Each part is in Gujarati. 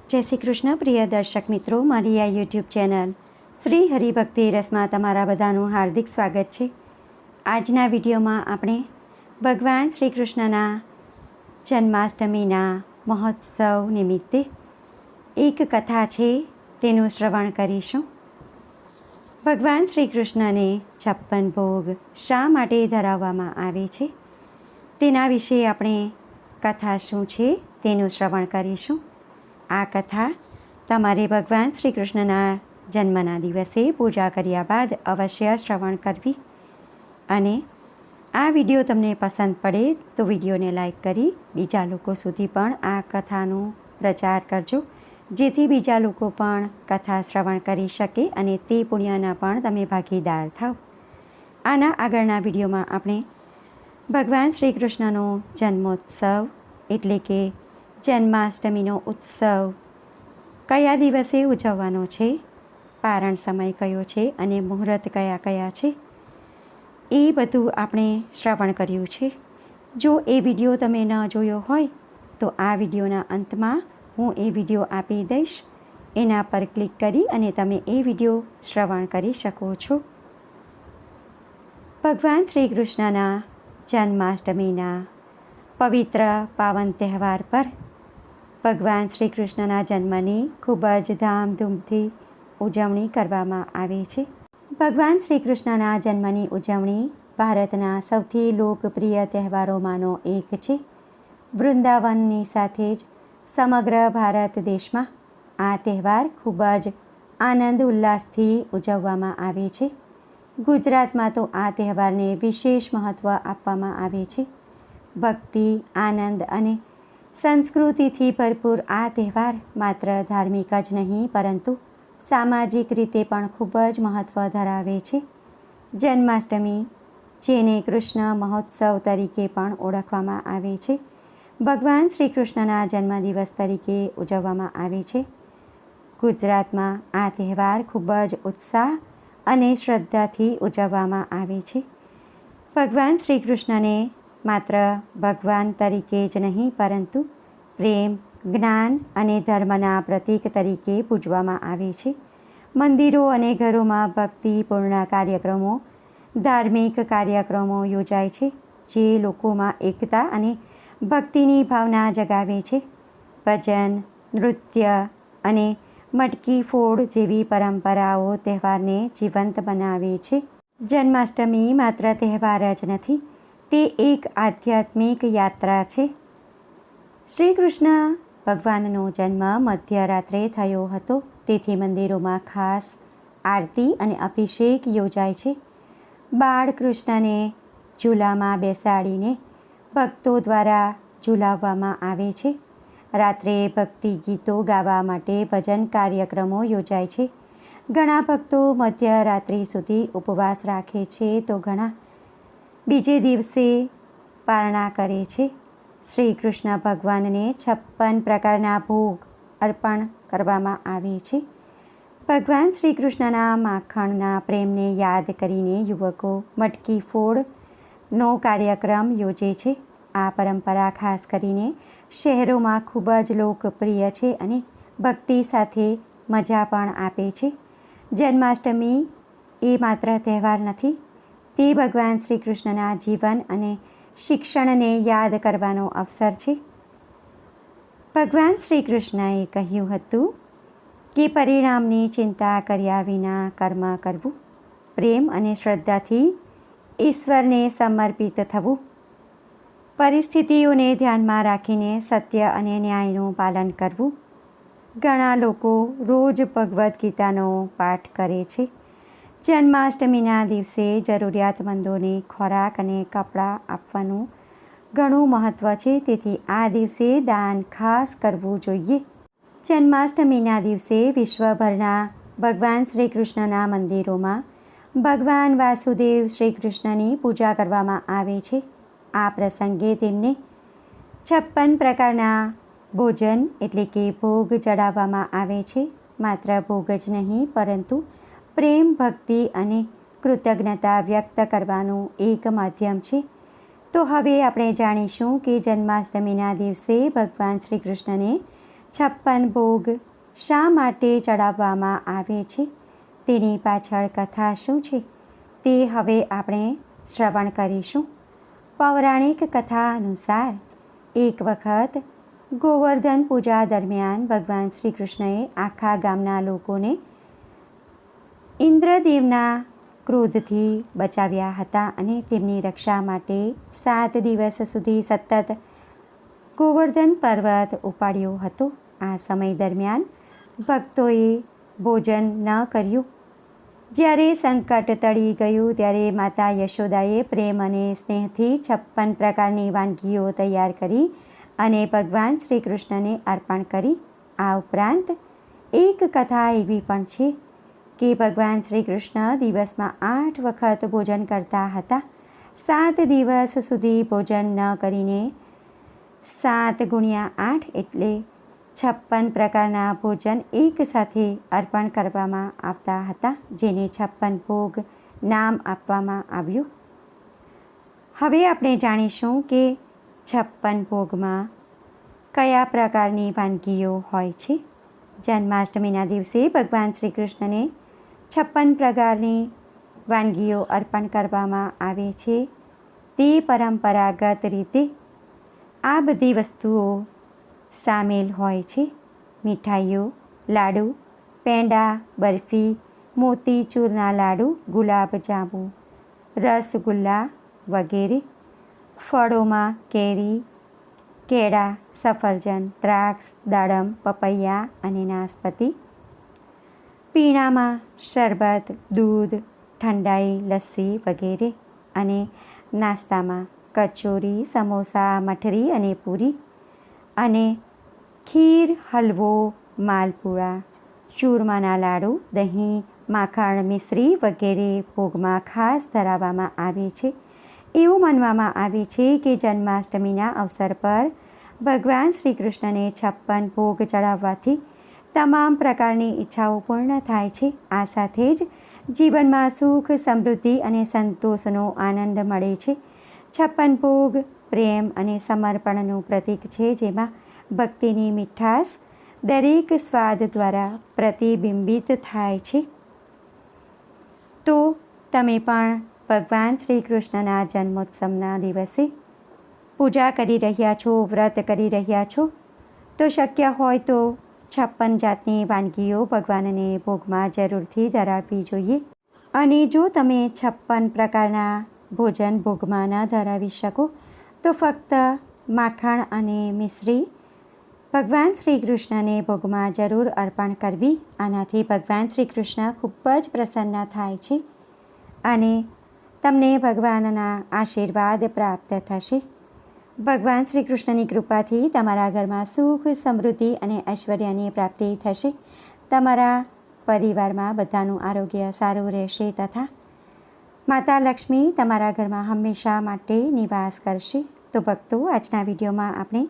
જય શ્રી કૃષ્ણ પ્રિય દર્શક મિત્રો, મારી આ યુટ્યુબ ચેનલ શ્રી હરિભક્તિ રસમાં તમારા બધાનું હાર્દિક સ્વાગત છે. આજના વિડીયોમાં આપણે ભગવાન શ્રી કૃષ્ણના જન્માષ્ટમીના મહોત્સવ નિમિત્તે એક કથા છે તેનું શ્રવણ કરીશું. ભગવાન શ્રી કૃષ્ણને 56 ભોગ શા માટે ધરાવવામાં આવે છે તેના વિશે આપણે કથા શું છે તેનું શ્રવણ કરીશું. આ કથા તમારે ભગવાન શ્રી કૃષ્ણના જન્મના દિવસે પૂજા કર્યા બાદ અવશ્ય શ્રવણ કરવી. અને આ વિડીયો તમને પસંદ પડે તો વિડીયોને લાઈક કરી બીજા લોકો સુધી પણ આ કથાનો પ્રચાર કરજો, જેથી બીજા લોકો પણ કથા શ્રવણ કરી શકે અને તે પુણ્યના પણ તમે ભાગીદાર થાવ. આના આગળના વિડીયોમાં આપણે ભગવાન શ્રી કૃષ્ણનો જન્મોત્સવ એટલે કે જન્માષ્ટમીનો ઉત્સવ કયા દિવસે ઉજવવાનો છે, પારણ સમય કયો છે અને મુહૂર્ત કયા કયા છે એ બધું આપણે શ્રવણ કર્યું છે. જો એ વિડીયો તમે ન જોયો હોય તો આ વિડીયોના અંતમાં હું એ વિડીયો આપી દઈશ. એના પર ક્લિક કરી અને તમે એ વિડીયો શ્રવણ કરી શકો છો. ભગવાન શ્રી કૃષ્ણના જન્માષ્ટમીના પવિત્ર પાવન તહેવાર પર ભગવાન શ્રી કૃષ્ણના જન્મની ખૂબ જ ધામધૂમથી ઉજવણી કરવામાં આવે છે. ભગવાન શ્રી કૃષ્ણના જન્મની ઉજવણી ભારતના સૌથી લોકપ્રિય તહેવારોમાંનો એક છે. વૃંદાવનની સાથે જ સમગ્ર ભારત દેશમાં આ તહેવાર ખૂબ જ આનંદ ઉલ્લાસથી ઉજવવામાં આવે છે. ગુજરાતમાં તો આ તહેવારને વિશેષ મહત્ત્વ આપવામાં આવે છે. ભક્તિ, આનંદ અને સંસ્કૃતિથી ભરપૂર આ તહેવાર માત્ર ધાર્મિક જ નહીં પરંતુ સામાજિક રીતે પણ ખૂબ જ મહત્ત્વ ધરાવે છે. જન્માષ્ટમી, જેને કૃષ્ણ મહોત્સવ તરીકે પણ ઓળખવામાં આવે છે, ભગવાન શ્રી કૃષ્ણના જન્મદિવસ તરીકે ઉજવવામાં આવે છે. ગુજરાતમાં આ તહેવાર ખૂબ જ ઉત્સાહ અને શ્રદ્ધાથી ઉજવવામાં આવે છે. ભગવાન શ્રી કૃષ્ણને માત્ર ભગવાન તરીકે જ નહીં પરંતુ પ્રેમ, જ્ઞાન અને ધર્મના પ્રતીક તરીકે પૂજવામાં આવે છે. મંદિરો અને ઘરોમાં ભક્તિપૂર્ણ કાર્યક્રમો, ધાર્મિક કાર્યક્રમો યોજાય છે, જે લોકોમાં એકતા અને ભક્તિની ભાવના જગાવે છે. ભજન, નૃત્ય અને મટકી ફોડ જેવી પરંપરાઓ તહેવારને જીવંત બનાવે છે. જન્માષ્ટમી માત્ર તહેવાર જ નથી, તે એક આધ્યાત્મિક યાત્રા છે. શ્રી કૃષ્ણ ભગવાનનો જન્મ મધ્યરાત્રે થયો હતો, તેથી મંદિરોમાં ખાસ આરતી અને અભિષેક યોજાય છે. બાળકૃષ્ણને ઝૂલામાં બેસાડીને ભક્તો દ્વારા ઝૂલાવવામાં આવે છે. રાત્રે ભક્તિ ગીતો ગાવા માટે ભજન કાર્યક્રમો યોજાય છે. ઘણા ભક્તો મધ્યરાત્રિ સુધી ઉપવાસ રાખે છે તો ઘણા બીજે દિવસે પારણા કરે છે. શ્રી કૃષ્ણ ભગવાનને 56 પ્રકારના ભોગ અર્પણ કરવામાં આવે છે. ભગવાન શ્રી કૃષ્ણના માખણના પ્રેમને યાદ કરીને યુવકો મટકી ફોડનો કાર્યક્રમ યોજે છે. આ પરંપરા ખાસ કરીને શહેરોમાં ખૂબ જ લોકપ્રિય છે અને ભક્તિ સાથે મજા પણ આપે છે. જન્માષ્ટમી એ માત્ર તહેવાર નથી, તે ભગવાન શ્રી કૃષ્ણના જીવન અને શિક્ષણને યાદ કરવાનો અવસર છે. ભગવાન શ્રી કૃષ્ણએ કહ્યું હતું કે પરિણામની ચિંતા કર્યા વિના કર્મ કરવું, પ્રેમ અને શ્રદ્ધાથી ઈશ્વરને સમર્પિત થવું, પરિસ્થિતિઓને ધ્યાનમાં રાખીને સત્ય અને ન્યાયનું પાલન કરવું. ઘણા લોકો રોજ ભગવદ્ ગીતાનો પાઠ કરે છે. જન્માષ્ટમીના દિવસે જરૂરિયાતમંદોને ખોરાક અને કપડાં આપવાનું ઘણું મહત્ત્વ છે, તેથી આ દિવસે દાન ખાસ કરવું જોઈએ. જન્માષ્ટમીના દિવસે વિશ્વભરના ભગવાન શ્રી કૃષ્ણના મંદિરોમાં ભગવાન વાસુદેવ શ્રી કૃષ્ણની પૂજા કરવામાં આવે છે. આ પ્રસંગે તેમને 56 પ્રકારના ભોજન એટલે કે ભોગ ચડાવવામાં આવે છે. માત્ર ભોગ જ નહીં પરંતુ પ્રેમ, ભક્તિ અને કૃતજ્ઞતા વ્યક્ત કરવાનું એક માધ્યમ છે. તો હવે આપણે જાણીશું કે જન્માષ્ટમીના દિવસે ભગવાન શ્રી કૃષ્ણને 56 ભોગ શા માટે ચડાવવામાં આવે છે, તેની પાછળ કથા શું છે, તે હવે આપણે શ્રવણ કરીશું. પૌરાણિક કથા અનુસાર એક વખત ગોવર્ધન પૂજા દરમિયાન ભગવાન શ્રી કૃષ્ણએ આખા ગામના લોકોને ઇન્દ્રદેવના ક્રોધથી બચાવ્યા હતા અને તેમની રક્ષા માટે 7 દિવસ સુધી સતત ગોવર્ધન પર્વત ઉપાડ્યો હતો. આ સમય દરમિયાન ભક્તોએ ભોજન ન કર્યું. જ્યારે સંકટ ટળી ગયું ત્યારે માતા યશોદાએ પ્રેમ અને સ્નેહથી 56 પ્રકારની વાનગીઓ તૈયાર કરી અને ભગવાન શ્રી કૃષ્ણને અર્પણ કરી. આ ઉપરાંત એક કથા એવી પણ છે કે ભગવાન શ્રી કૃષ્ણ દિવસમાં 8 વખત ભોજન કરતા હતા. 7 દિવસ સુધી ભોજન ન કરીને 7 × 8 એટલે 56 પ્રકારના ભોજન એક સાથે અર્પણ કરવામાં આવતા હતા, જેને 56 ભોગ નામ આપવામાં આવ્યું. હવે આપણે જાણીશું કે 56 ભોગમાં કયા પ્રકારની વાનગીઓ હોય છે. જન્માષ્ટમીના દિવસે ભગવાન શ્રી કૃષ્ણને 56 પ્રકારની વાનગીઓ અર્પણ કરવામાં આવે છે. તે પરંપરાગત રીતે આ બધી વસ્તુઓ સામેલ હોય છે: મીઠાઈઓ, લાડુ, પેંડા, બરફી, મોતીચૂરના લાડુ, ગુલાબજાંબુ, રસગુલ્લા વગેરે. ફળોમાં કેરી, કેળા, સફરજન, દ્રાક્ષ, દાડમ, પપૈયા અને નાશપતી. પીણામાં શરબત, દૂધ, ઠંડાઈ, લસ્સી વગેરે. અને નાસ્તામાં કચોરી, સમોસા, મઠરી અને પૂરી. અને ખીર, હલવો, માલપુઆ, ચૂરમાના લાડુ, દહીં, માખણ, મિશ્રી વગેરે ભોગમાં ખાસ ધરાવવામાં આવે છે. એવું માનવામાં આવે છે કે જન્માષ્ટમીના અવસર પર ભગવાન શ્રી કૃષ્ણને 56 ભોગ ચડાવવાથી તમામ પ્રકારની ઈચ્છાઓ પૂર્ણ થાય છે. આ સાથે જ જીવનમાં સુખ, સમૃદ્ધિ અને સંતોષનો આનંદ મળે છે. 56 ભોગ પ્રેમ અને સમર્પણનું પ્રતીક છે, જેમાં ભક્તિની મીઠાશ દરેક સ્વાદ દ્વારા પ્રતિબિંબિત થાય છે. તો તમે પણ ભગવાન શ્રી કૃષ્ણના જન્મોત્સવના દિવસે પૂજા કરી રહ્યા છો, વ્રત કરી રહ્યા છો, તો શક્ય હોય તો 56 જાતની વાનગીઓ ભગવાનને ભોગમાં જરૂરથી ધરાવવી જોઈએ. અને જો તમે 56 પ્રકારના ભોજન ભોગમાં ન ધરાવી શકો તો ફક્ત માખણ અને મિશ્રી ભગવાન શ્રી કૃષ્ણને ભોગમાં જરૂર અર્પણ કરવી. આનાથી ભગવાન શ્રી કૃષ્ણ ખૂબ જ પ્રસન્ન થાય છે અને તમને ભગવાનના આશીર્વાદ પ્રાપ્ત થશે. ભગવાન શ્રી કૃષ્ણની કૃપાથી તમારા ઘરમાં સુખ, સમૃદ્ધિ અને ઐશ્વર્યની પ્રાપ્તિ થશે. તમારા પરિવારમાં બધાનું આરોગ્ય સારું રહેશે તથા માતા લક્ષ્મી તમારા ઘરમાં હંમેશા માટે નિવાસ કરશે. તો ભક્તો, આજના વિડીયોમાં આપણે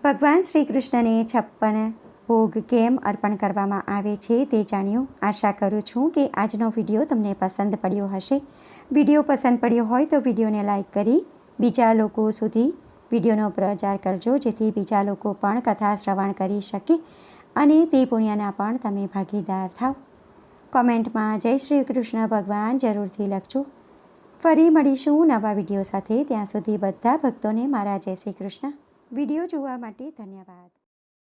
ભગવાન શ્રી કૃષ્ણને 56 ભોગ કેમ અર્પણ કરવામાં આવે છે તે જાણ્યું. આશા કરું છું કે આજનો વિડીયો તમને પસંદ પડ્યો હશે. વિડીયો પસંદ પડ્યો હોય તો વિડીયોને લાઈક કરી બીજા લોકો સુધી વિડીયોનો પ્રચાર કરજો, જેથી બીજા લોકો પણ કથા શ્રવણ કરી શકે અને તે પુણ્યના પણ તમે ભાગીદાર થાવ. કોમેન્ટમાં જય શ્રી કૃષ્ણ ભગવાન જરૂરથી લખજો. ફરી મળીશું નવા વિડીયો સાથે. ત્યાં સુધી બધા ભક્તોને મારા જય શ્રી કૃષ્ણ. વિડીયો જોવા માટે ધન્યવાદ.